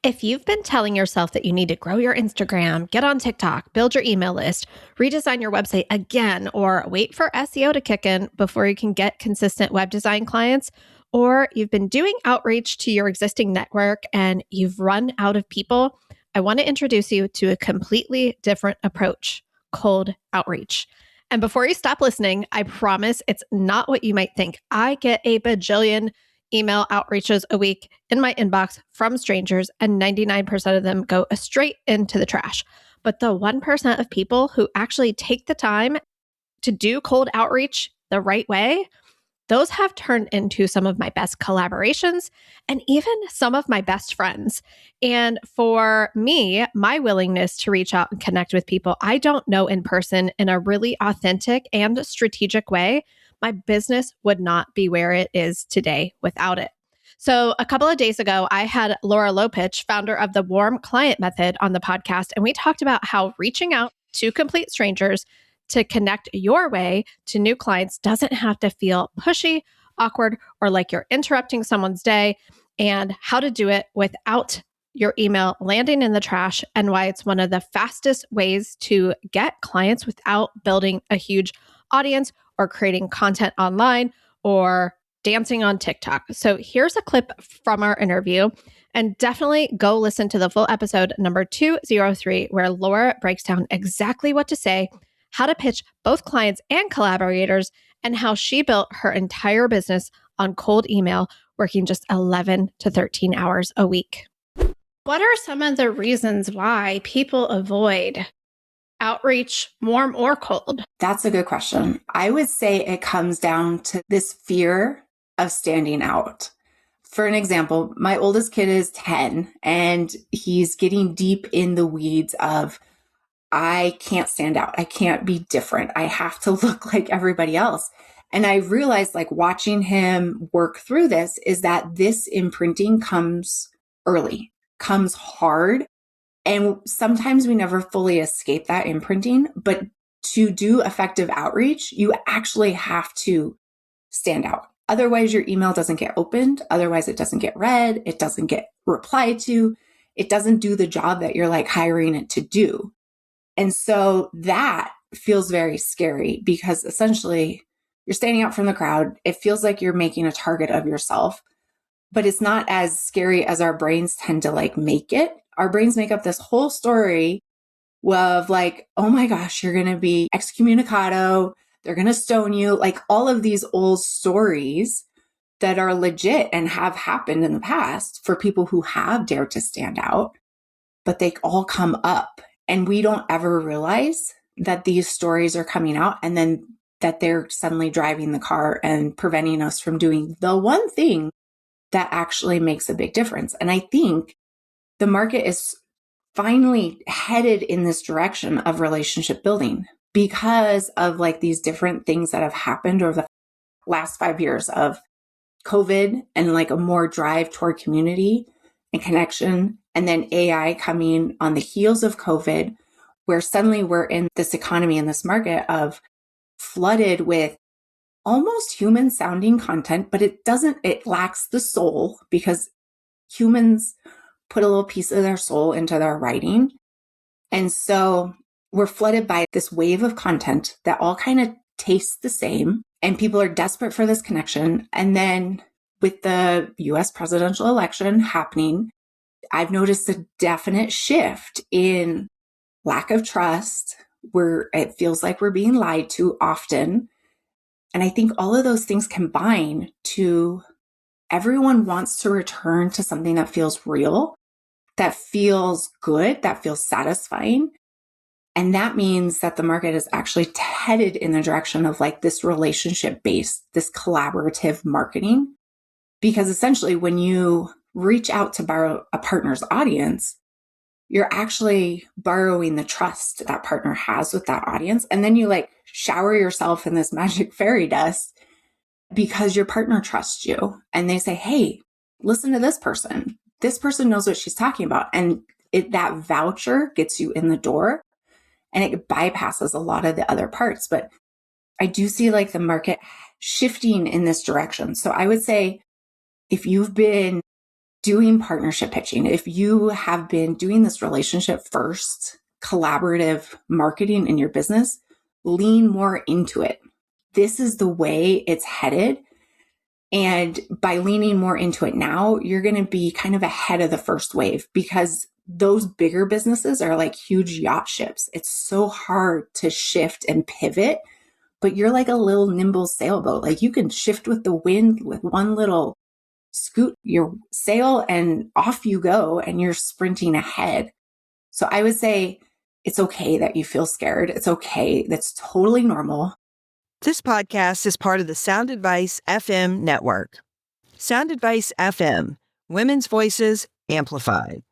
If you've been telling yourself that you need to grow your Instagram, get on TikTok, build your email list, redesign your website again, or wait for SEO to kick in before you can get consistent web design clients, or you've been doing outreach to your existing network and you've run out of people, I want to introduce you to a completely different approach, cold outreach. And before you stop listening, I promise it's not what you might think. I get a bajillion email outreaches a week in my inbox from strangers, and 99% of them go straight into the trash. But the 1% of people who actually take the time to do cold outreach the right way, those have turned into some of my best collaborations and even some of my best friends. And for me, my willingness to reach out and connect with people I don't know in person in a really authentic and strategic way, my business would not be where it is today without it. So a couple of days ago, I had Laura Lopuch, founder of the Warm Client Method, on the podcast, and we talked about how reaching out to complete strangers to connect your way to new clients doesn't have to feel pushy, awkward, or like you're interrupting someone's day, and how to do it without your email landing in the trash, and why it's one of the fastest ways to get clients without building a huge audience or creating content online or dancing on TikTok. So here's a clip from our interview, and definitely go listen to the full episode number 203, where Laura breaks down exactly what to say, how to pitch both clients and collaborators, and how she built her entire business on cold email, working just 11 to 13 hours a week. What are some of the reasons why people avoid outreach, warm or cold? That's a good question. I would say it comes down to this fear of standing out. For an example, my oldest kid is 10 and he's getting deep in the weeds of, I can't stand out. I can't be different. I have to look like everybody else. And I realized, like, watching him work through this, is that this imprinting comes early, comes hard. And sometimes we never fully escape that imprinting. But to do effective outreach, you actually have to stand out. Otherwise, your email doesn't get opened. Otherwise, it doesn't get read. It doesn't get replied to. It doesn't do the job that you're like hiring it to do. And so that feels very scary, because essentially you're standing out from the crowd. It feels like you're making a target of yourself, but it's not as scary as our brains tend to like make it. Our brains make up this whole story of like, oh my gosh, you're going to be excommunicado. They're going to stone you. Like all of these old stories that are legit and have happened in the past for people who have dared to stand out, but they all come up. And we don't ever realize that these stories are coming out, and then that they're suddenly driving the car and preventing us from doing the one thing that actually makes a big difference. And I think the market is finally headed in this direction of relationship building because of like these different things that have happened over the last 5 years of COVID and like a more drive toward community and connection. And then AI coming on the heels of COVID, where suddenly we're in this economy and this market of flooded with almost human sounding content, but it lacks the soul, because humans put a little piece of their soul into their writing. And so we're flooded by this wave of content that all kind of tastes the same, and people are desperate for this connection. And then with the US presidential election happening, I've noticed a definite shift in lack of trust, where it feels like we're being lied to often. And I think all of those things combine to everyone wants to return to something that feels real, that feels good, that feels satisfying. And that means that the market is actually headed in the direction of like this relationship-based, this collaborative marketing. Because essentially when you reach out to borrow a partner's audience, you're actually borrowing the trust that partner has with that audience. And then you like shower yourself in this magic fairy dust because your partner trusts you. And they say, hey, listen to this person. This person knows what she's talking about. And that voucher gets you in the door, and it bypasses a lot of the other parts. But I do see like the market shifting in this direction. So I would say if you've been doing partnership pitching, if you have been doing this relationship first, collaborative marketing in your business, lean more into it. This is the way it's headed. And by leaning more into it now, you're going to be kind of ahead of the first wave, because those bigger businesses are like huge yacht ships. It's so hard to shift and pivot, but you're like a little nimble sailboat. Like you can shift with the wind with one little scoot your sail and off you go, and you're sprinting ahead. So I would say it's okay that you feel scared. It's okay. That's totally normal. This podcast is part of the Sound Advice FM network. Sound Advice FM, women's voices amplified.